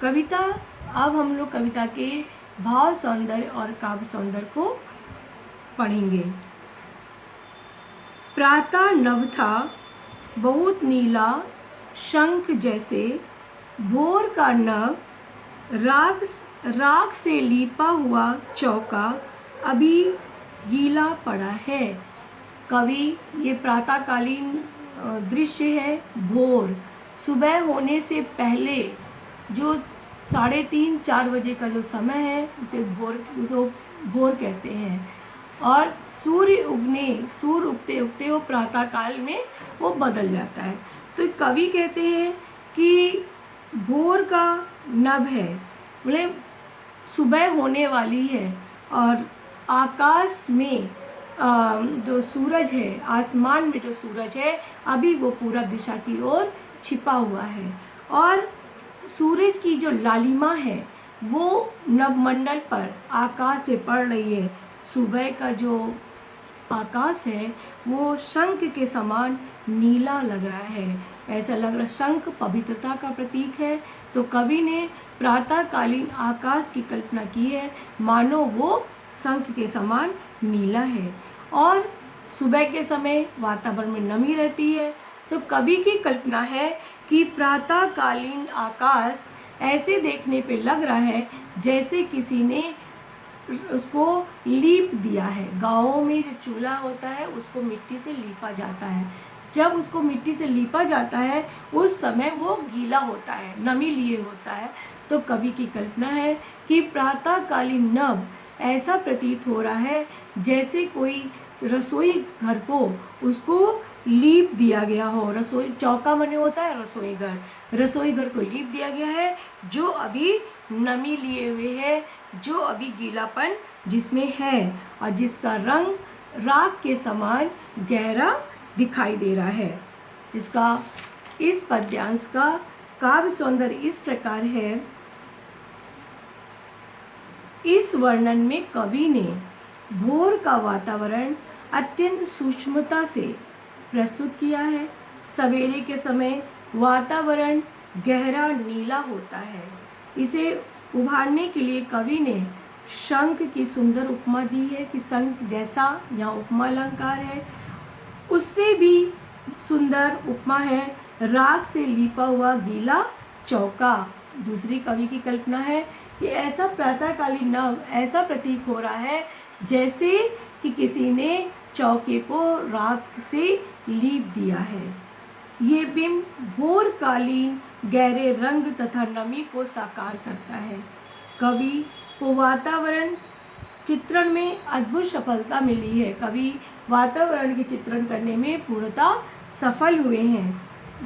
कविता, अब हम लोग कविता के भाव सौंदर्य और काव्य सौंदर्य को पढ़ेंगे। प्रातः नभ था बहुत नीला शंख जैसे, भोर का नभ राख से लीपा हुआ चौका अभी गीला पड़ा है। कवि, ये प्रातःकालीन दृश्य है। भोर, सुबह होने से पहले जो 3:30-4 बजे का जो समय है उसे भोर कहते हैं। और सूर्य उगते उगते वो प्रातःकाल में वो बदल जाता है। तो कवि कहते हैं कि भोर का नभ है, मतलब सुबह होने वाली है, और आकाश में जो सूरज है, आसमान में जो सूरज है अभी वो पूरब दिशा की ओर छिपा हुआ है, और सूरज की जो लालिमा है वो नभमंडल पर आकाश में पड़ रही है। सुबह का जो आकाश है वो शंख के समान नीला लग रहा है, ऐसा लग रहा। शंख पवित्रता का प्रतीक है, तो कवि ने प्रातःकालीन आकाश की कल्पना की है मानो वो शंख के समान नीला है। और सुबह के समय वातावरण में नमी रहती है, तो कवि की कल्पना है कि प्रातःकालीन आकाश ऐसे देखने पे लग रहा है जैसे किसी ने उसको लीप दिया है। गाँवों में जो चूल्हा होता है उसको मिट्टी से लीपा जाता है। जब उसको मिट्टी से लीपा जाता है उस समय वो गीला होता है, नमी लिए होता है। तो कवि की कल्पना है कि प्रातःकालीन नभ ऐसा प्रतीत हो रहा है जैसे कोई रसोई घर को उसको लीप दिया गया हो। रसोई चौका बने होता है रसोई घर को लीप दिया गया है, जो अभी नमी लिए हुए है, जो अभी गीलापन जिसमें है, और जिसका रंग राख के समान गहरा दिखाई दे रहा है। इस पद्यांश का काव्य सौंदर्य इस प्रकार है। इस वर्णन में कवि ने भोर का वातावरण अत्यंत सूक्ष्मता से प्रस्तुत किया है। सवेरे के समय वातावरण गहरा नीला होता है। इसे उभारने के लिए कवि ने शंख की सुंदर उपमा दी है कि शंख जैसा यहाँ उपमा अलंकार है, उससे भी सुंदर उपमा है राख से लीपा हुआ गीला चौका। दूसरी कवि की कल्पना है कि ऐसा प्रातःकालीन नभ ऐसा प्रतीक हो रहा है जैसे कि किसी ने चौके को राख से लीप दिया है। ये बिंब भोरकालीन गहरे रंग तथा नमी को साकार करता है। कवि को वातावरण चित्रण में अद्भुत सफलता मिली है। कवि वातावरण के चित्रण करने में पूर्णतः सफल हुए हैं।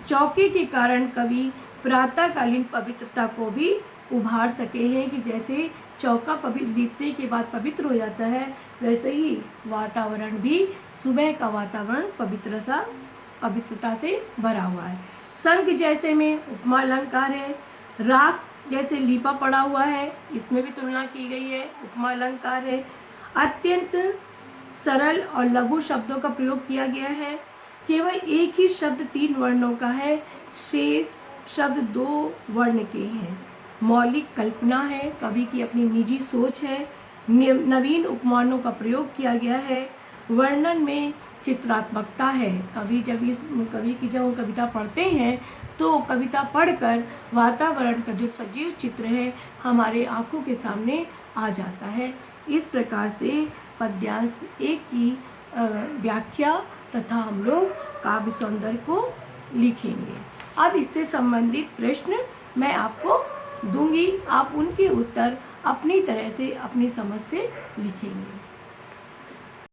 चौके के कारण कवि प्रातःकालीन पवित्रता को भी उभार सके हैं कि जैसे चौका लीपने के बाद पवित्र हो जाता है, वैसे ही वातावरण भी सुबह का वातावरण पवित्रता से भरा हुआ है। शंख जैसे में उपमा अलंकार है। राख जैसे लीपा पड़ा हुआ है, इसमें भी तुलना की गई है, उपमा अलंकार है। अत्यंत सरल और लघु शब्दों का प्रयोग किया गया है। केवल एक ही शब्द 3 वर्णों का है, शेष शब्द 2 वर्ण के हैं। मौलिक कल्पना है, कवि की अपनी निजी सोच है। नवीन उपमानों का प्रयोग किया गया है। वर्णन में चित्रात्मकता है। कवि जब कविता पढ़ते हैं तो कविता पढ़कर वातावरण का जो सजीव चित्र है हमारे आंखों के सामने आ जाता है। इस प्रकार से पद्यांश 1 की व्याख्या तथा हम लोग काव्य सौंदर्य को लिखेंगे। अब इससे संबंधित प्रश्न मैं आपको दूंगी, आप उनके उत्तर अपनी तरह से अपनी समझ से लिखेंगे।